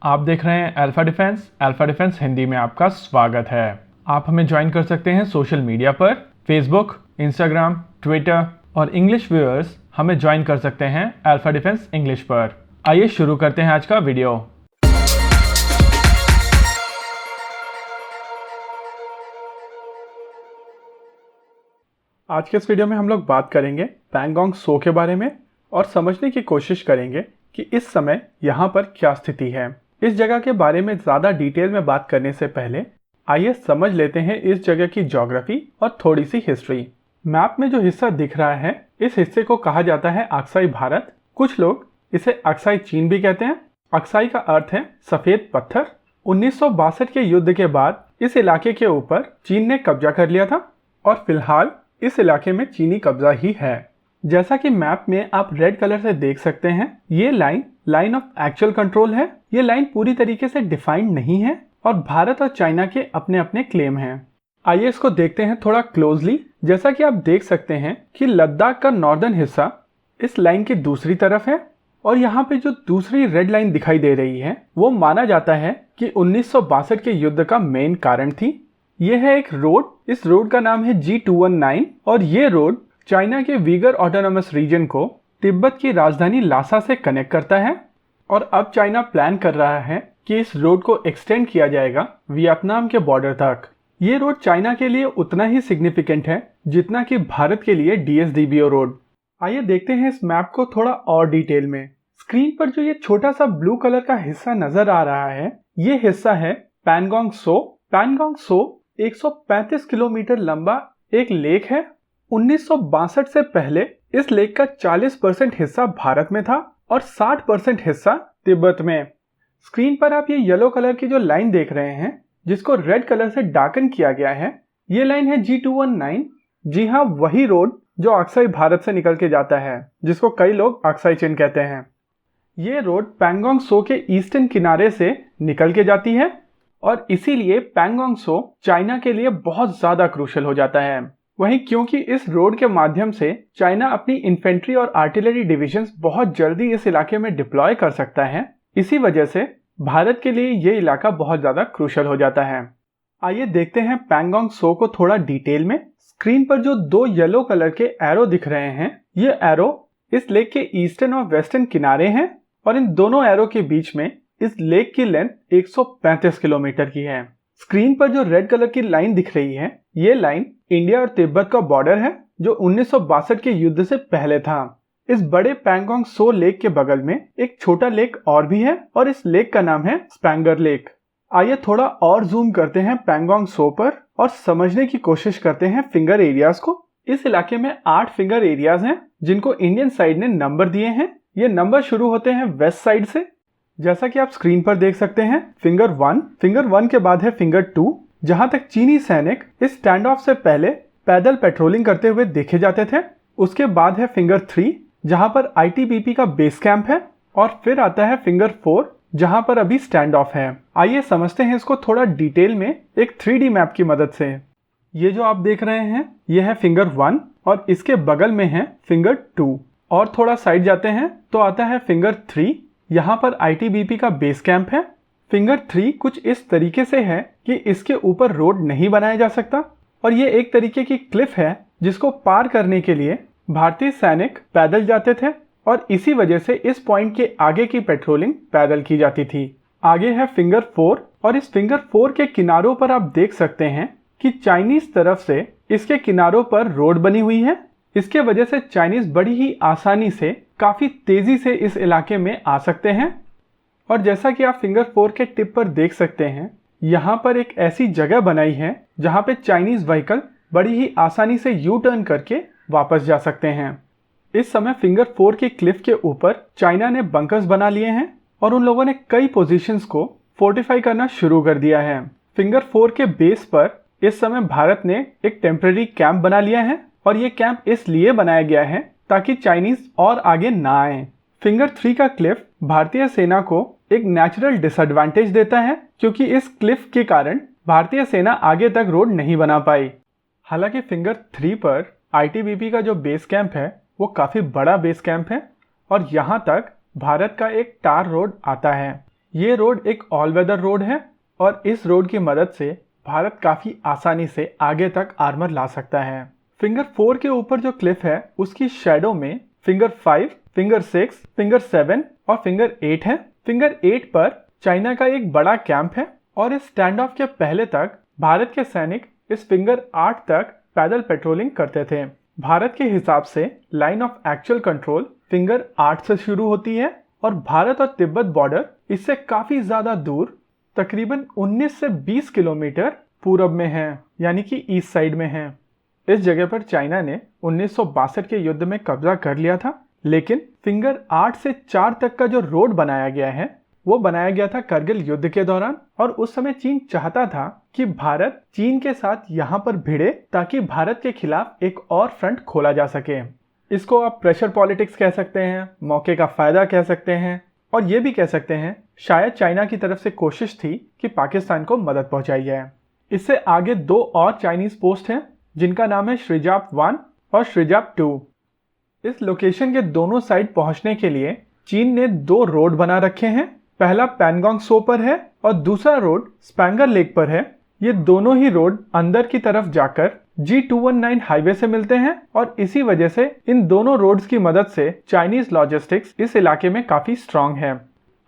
आप देख रहे हैं अल्फा डिफेंस हिंदी में आपका स्वागत है। आप हमें ज्वाइन कर सकते हैं सोशल मीडिया पर, फेसबुक, इंस्टाग्राम, ट्विटर और इंग्लिश व्यूअर्स हमें ज्वाइन कर सकते हैं अल्फा डिफेंस इंग्लिश पर। आइए शुरू करते हैं आज का वीडियो। आज के इस वीडियो में हम लोग बात करेंगे पैंगोंग त्सो के बारे में और समझने की कोशिश करेंगे कि इस समय यहाँ पर क्या स्थिति है। इस जगह के बारे में ज़्यादा डिटेल में बात करने से पहले आइए समझ लेते हैं इस जगह की ज्योग्राफी और थोड़ी सी हिस्ट्री। मैप में जो हिस्सा दिख रहा है, इस हिस्से को कहा जाता है अक्साई भारत। कुछ लोग इसे अक्साई चीन भी कहते हैं। अक्साई का अर्थ है सफ़ेद पत्थर। 1962 के युद्ध के बाद इस इलाके के ऊपर चीन ने कब्जा कर लिया था और फिलहाल इस इलाके में चीनी कब्जा ही है। जैसा कि मैप में आप रेड कलर से देख सकते हैं, ये लाइन ऑफ एक्चुअल कंट्रोल है। ये लाइन पूरी तरीके से डिफाइंड नहीं है और भारत और चाइना के अपने अपने क्लेम हैं। आइए इसको देखते हैं थोड़ा क्लोजली। जैसा कि आप देख सकते हैं कि लद्दाख का नॉर्दर्न हिस्सा इस लाइन की दूसरी तरफ है और यहाँ पे जो दूसरी रेड लाइन दिखाई दे रही है वो माना जाता है कि 1962 के युद्ध का मेन कारण थी। ये है एक रोड, इस रोड का नाम है G219 और ये रोड चाइना के वीगर ऑटोनोमस रीजन को तिब्बत की राजधानी लासा से कनेक्ट करता है और अब चाइना प्लान कर रहा है कि इस रोड को एक्सटेंड किया जाएगा वियतनाम के बॉर्डर तक। ये रोड चाइना के लिए उतना ही सिग्निफिकेंट है जितना कि भारत के लिए DSDBO रोड। आइए देखते हैं इस मैप को थोड़ा और डिटेल में। स्क्रीन पर जो ये छोटा सा ब्लू कलर का हिस्सा नजर आ रहा है, ये हिस्सा है पैंगोंग त्सो। पैंगोंग त्सो 135 किलोमीटर लंबा एक लेक है। 1962 से पहले इस लेक का 40% हिस्सा भारत में था और 60% हिस्सा तिब्बत में। स्क्रीन पर आप ये येलो कलर की जो लाइन देख रहे हैं, जिसको रेड कलर से डार्कन किया गया है, ये लाइन है G219। जी हाँ, वही रोड जो अक्साई भारत से निकल के जाता है, जिसको कई लोग अक्साई चीन कहते हैं। ये रोड पैंगोंग त्सो के ईस्टर्न किनारे से निकल के जाती है और इसीलिए पैंगोंग त्सो चाइना के लिए बहुत ज़्यादा क्रूशल हो जाता है। वहीं क्योंकि इस रोड के माध्यम से चाइना अपनी इन्फेंट्री और आर्टिलरी डिविजन्स बहुत जल्दी इस इलाके में डिप्लॉय कर सकता है, इसी वजह से भारत के लिए ये इलाका बहुत ज़्यादा क्रूशल हो जाता है। आइए देखते हैं पैंगोंग त्सो को थोड़ा डिटेल में। स्क्रीन पर जो दो येलो कलर के एरो दिख रहे हैं, ये एरो इस लेक के ईस्टर्न और वेस्टर्न किनारे हैं और इन दोनों एरो के बीच में इस लेक की लेंथ 135 किलोमीटर की है। स्क्रीन पर जो रेड कलर की लाइन दिख रही है, ये लाइन इंडिया और तिब्बत का बॉर्डर है जो 1962 के युद्ध से पहले था। इस बड़े पैंगोंग त्सो लेक के बगल में एक छोटा लेक और भी है और इस लेक का नाम है स्पैंगर लेक। आइए थोड़ा और जूम करते हैं पैंगोंग त्सो पर और समझने की कोशिश करते हैं फिंगर एरियाज को। इस इलाके में 8 फिंगर एरियाज हैं जिनको इंडियन साइड ने नंबर दिए हैं। ये नंबर शुरू होते हैं वेस्ट साइड से। जैसा कि आप स्क्रीन पर देख सकते हैं, फिंगर 1 के बाद है फिंगर 2, जहां तक चीनी सैनिक इस स्टैंड ऑफ से पहले पैदल पेट्रोलिंग करते हुए देखे जाते थे। उसके बाद है फिंगर 3, जहां पर ITBP का बेस कैंप है और फिर आता है फिंगर 4, जहां पर अभी स्टैंड ऑफ है। आइए समझते हैं इसको थोड़ा डिटेल में एक 3D मैप की मदद से। ये जो आप देख रहे हैं, ये है फिंगर 1 और इसके बगल में है फिंगर 2 और थोड़ा साइड जाते हैं तो आता है फिंगर 3। यहाँ पर ITBP का बेस कैंप है। फिंगर 3 कुछ इस तरीके से है कि इसके ऊपर रोड नहीं बनाया जा सकता और ये एक तरीके की क्लिफ है जिसको पार करने के लिए भारतीय सैनिक पैदल जाते थे और इसी वजह से इस पॉइंट के आगे की पेट्रोलिंग पैदल की जाती थी। आगे है फिंगर 4 और इस फिंगर 4 के किनारों पर आप देख सकते हैं कि चाइनीज तरफ से इसके किनारों पर रोड बनी हुई है। इसके वजह से चाइनीज बड़ी ही आसानी से काफ़ी तेज़ी से इस इलाके में आ सकते हैं। और जैसा कि आप फिंगर 4 के टिप पर देख सकते हैं, यहाँ पर एक ऐसी जगह बनाई है जहाँ पे चाइनीज व्हीकल बड़ी ही आसानी से यू टर्न करके वापस जा सकते हैं। इस समय फिंगर 4 की क्लिफ के ऊपर चाइना ने बंकर्स बना लिए हैं और उन लोगों ने कई पोजीशंस को फोर्टिफाई करना शुरू कर दिया है। फिंगर 4 के बेस पर इस समय भारत ने एक टेम्पररी कैंप बना लिया है और ये कैंप इसलिए बनाया गया है ताकि चाइनीज और आगे ना आए। फिंगर 3 का क्लिफ भारतीय सेना को एक नेचुरल डिसएडवांटेज देता है क्योंकि इस क्लिफ के कारण भारतीय सेना आगे तक रोड नहीं बना पाई। हालांकि फिंगर 3 पर ITBP का जो बेस कैंप है वो काफ़ी बड़ा बेस कैंप है और यहाँ तक भारत का एक टार रोड आता है। ये रोड एक ऑल वेदर रोड है और इस रोड की मदद से भारत काफी आसानी से आगे तक आर्मर ला सकता है। फिंगर 4 के ऊपर जो क्लिफ है उसकी शेडो में फिंगर 5, फिंगर 6, फिंगर 7 और फिंगर 8 है। फिंगर 8 पर चाइना का एक बड़ा कैंप है और इस स्टैंड ऑफ के पहले तक भारत के सैनिक इस फिंगर 8 तक पैदल पेट्रोलिंग करते थे। भारत के हिसाब से line of actual control finger 8 से शुरू होती है और भारत और तिब्बत बॉर्डर इससे काफी ज्यादा दूर तकरीबन 19 से 20 किलोमीटर पूरब में है, यानी कि ईस्ट साइड में है। इस जगह पर चाइना ने 1962 के युद्ध में कब्जा कर लिया था, लेकिन फिंगर 8 से 4 तक का जो रोड बनाया गया है वो बनाया गया था करगिल युद्ध के दौरान। और उस समय चीन चाहता था कि भारत चीन के साथ यहाँ पर भिड़े ताकि भारत के खिलाफ एक और फ्रंट खोला जा सके। इसको आप प्रेशर पॉलिटिक्स कह सकते हैं, मौके का फायदा कह सकते हैं, और ये भी कह सकते हैं शायद चाइना की तरफ से कोशिश थी कि पाकिस्तान को मदद पहुंचाई जाए। इससे आगे 2 और चाइनीज पोस्ट हैं जिनका नाम है श्रीजाप 1 और श्रीजाप 2। इस लोकेशन के दोनों साइड पहुंचने के लिए चीन ने 2 रोड बना रखे हैं। पहला पैनगोंग सो पर है और दूसरा रोड स्पैंगर लेक पर है। ये दोनों ही रोड अंदर की तरफ जाकर G219 हाईवे से मिलते हैं और इसी वजह से इन दोनों रोड्स की मदद से चाइनीज लॉजिस्टिक्स इस इलाके में काफी स्ट्रांग है।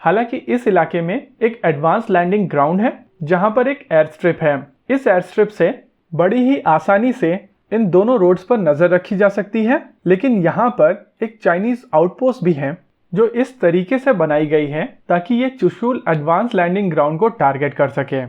हालांकि इस इलाके में एक एडवांस लैंडिंग ग्राउंड है जहां पर एक एयर स्ट्रिप है। इस एयर स्ट्रिप से बड़ी ही आसानी से इन दोनों रोड्स पर नजर रखी जा सकती है, लेकिन यहाँ पर एक चाइनीज आउटपोस्ट भी है जो इस तरीके से बनाई गई है ताकि ये चुशूल एडवांस लैंडिंग ग्राउंड को टारगेट कर सके।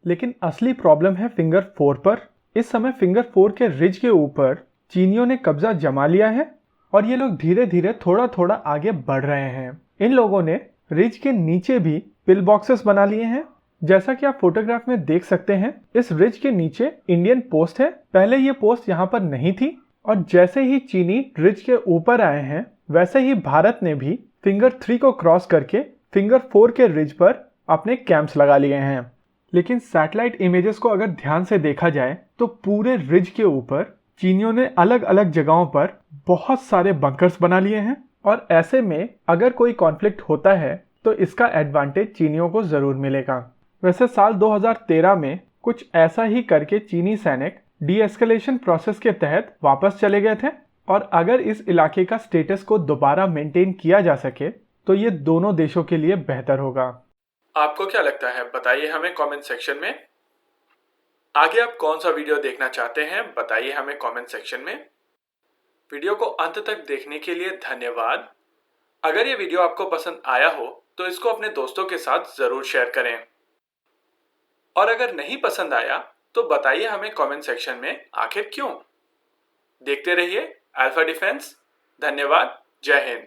लेकिन असली प्रॉब्लम है फिंगर 4 पर। इस समय फिंगर 4 के रिज के ऊपर चीनियों ने कब्जा जमा लिया है और ये लोग धीरे धीरे थोड़ा थोड़ा आगे बढ़ रहे हैं। इन लोगों ने रिज के नीचे भी पिल बॉक्सेस बना लिए हैं। जैसा कि आप फोटोग्राफ में देख सकते हैं, इस रिज के नीचे इंडियन पोस्ट है। पहले ये पोस्ट यहाँ पर नहीं थी और जैसे ही चीनी रिज के ऊपर आए हैं वैसे ही भारत ने भी फिंगर 3 को क्रॉस करके फिंगर 4 के रिज पर अपने कैंप्स लगा लिए हैं। लेकिन सैटेलाइट इमेजेस को अगर ध्यान से देखा जाए तो पूरे रिज के ऊपर चीनियों ने अलग अलग जगहों पर बहुत सारे बंकर्स बना लिए हैं और ऐसे में अगर कोई कॉन्फ्लिक्ट होता है तो इसका एडवांटेज चीनियों को जरूर मिलेगा। वैसे साल 2013 में कुछ ऐसा ही करके चीनी सैनिक डी एस्केलेशन प्रोसेस के तहत वापस चले गए थे और अगर इस इलाके का स्टेटस को दोबारा मेंटेन किया जा सके तो ये दोनों देशों के लिए बेहतर होगा। आपको क्या लगता है बताइए हमें कमेंट सेक्शन में। आगे आप कौन सा वीडियो देखना चाहते हैं बताइए हमें कमेंट सेक्शन में। वीडियो को अंत तक देखने के लिए धन्यवाद। अगर ये वीडियो आपको पसंद आया हो तो इसको अपने दोस्तों के साथ जरूर शेयर करें और अगर नहीं पसंद आया तो बताइए हमें कमेंट सेक्शन में आखिर क्यों। देखते रहिए अल्फा डिफेंस। धन्यवाद। जय हिंद।